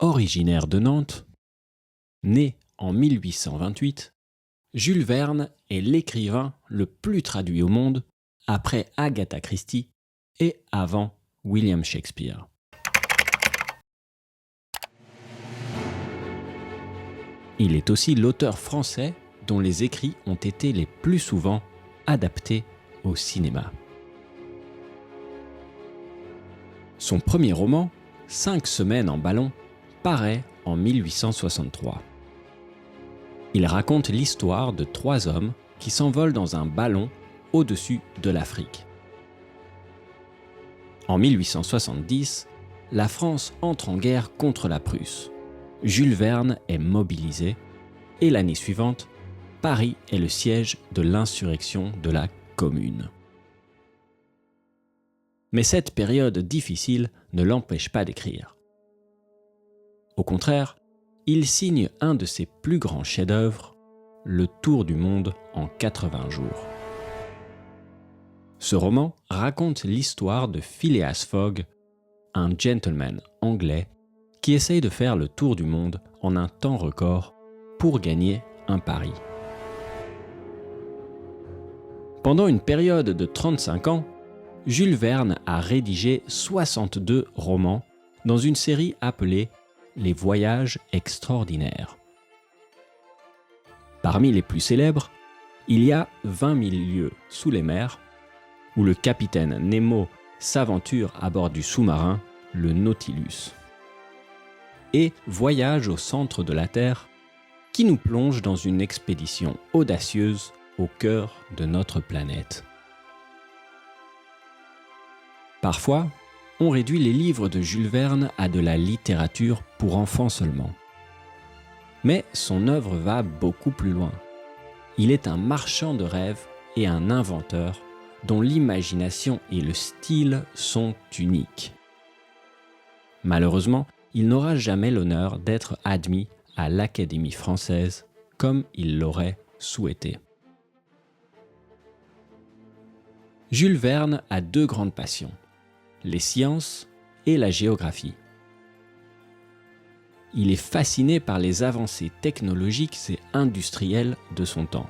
Originaire de Nantes, né en 1828, Jules Verne est l'écrivain le plus traduit au monde après Agatha Christie et avant William Shakespeare. Il est aussi l'auteur français dont les écrits ont été les plus souvent adaptés au cinéma. Son premier roman, 5 semaines en ballon, paraît en 1863. Il raconte l'histoire de 3 hommes qui s'envolent dans un ballon au-dessus de l'Afrique. En 1870, la France entre en guerre contre la Prusse. Jules Verne est mobilisé et l'année suivante, Paris est le siège de l'insurrection de la Commune. Mais cette période difficile ne l'empêche pas d'écrire. Au contraire, il signe un de ses plus grands chefs-d'œuvre, Le Tour du monde en 80 jours. Ce roman raconte l'histoire de Phileas Fogg, un gentleman anglais qui essaye de faire le tour du monde en un temps record pour gagner un pari. Pendant une période de 35 ans, Jules Verne a rédigé 62 romans dans une série appelée Les Voyages extraordinaires. Parmi les plus célèbres, il y a 20 000 lieues sous les mers, où le capitaine Nemo s'aventure à bord du sous-marin, le Nautilus. Et Voyage au centre de la Terre, qui nous plonge dans une expédition audacieuse au cœur de notre planète. Parfois, on réduit les livres de Jules Verne à de la littérature pour enfants seulement. Mais son œuvre va beaucoup plus loin. Il est un marchand de rêves et un inventeur dont l'imagination et le style sont uniques. Malheureusement, il n'aura jamais l'honneur d'être admis à l'Académie française comme il l'aurait souhaité. Jules Verne a 2 grandes passions, les sciences et la géographie. Il est fasciné par les avancées technologiques et industrielles de son temps.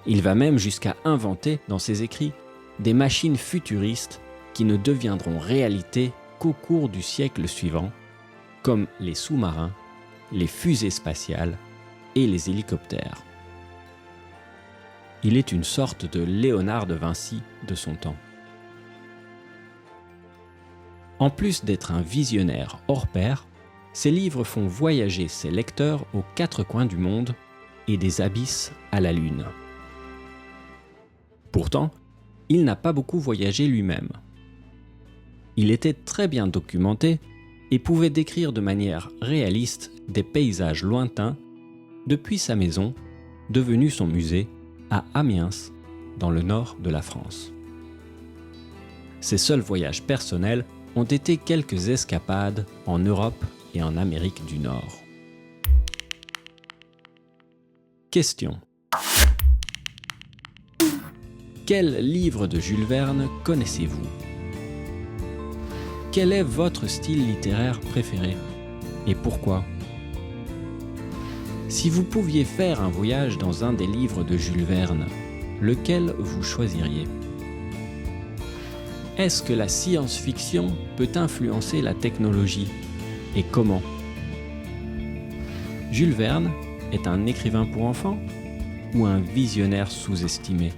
Il va même jusqu'à inventer dans ses écrits des machines futuristes qui ne deviendront réalité qu'au cours du siècle suivant, comme les sous-marins, les fusées spatiales et les hélicoptères. Il est une sorte de Léonard de Vinci de son temps. En plus d'être un visionnaire hors pair, ses livres font voyager ses lecteurs aux 4 coins du monde et des abysses à la Lune. Pourtant, il n'a pas beaucoup voyagé lui-même. Il était très bien documenté et pouvait décrire de manière réaliste des paysages lointains depuis sa maison, devenue son musée, à Amiens, dans le nord de la France. Ses seuls voyages personnels ont été quelques escapades en Europe et en Amérique du Nord. Question. Quel livre de Jules Verne connaissez-vous ? Quel est votre style littéraire préféré et pourquoi ? Si vous pouviez faire un voyage dans un des livres de Jules Verne, lequel vous choisiriez ? Est-ce que la science-fiction peut influencer la technologie et comment ? Jules Verne est un écrivain pour enfants ou un visionnaire sous-estimé ?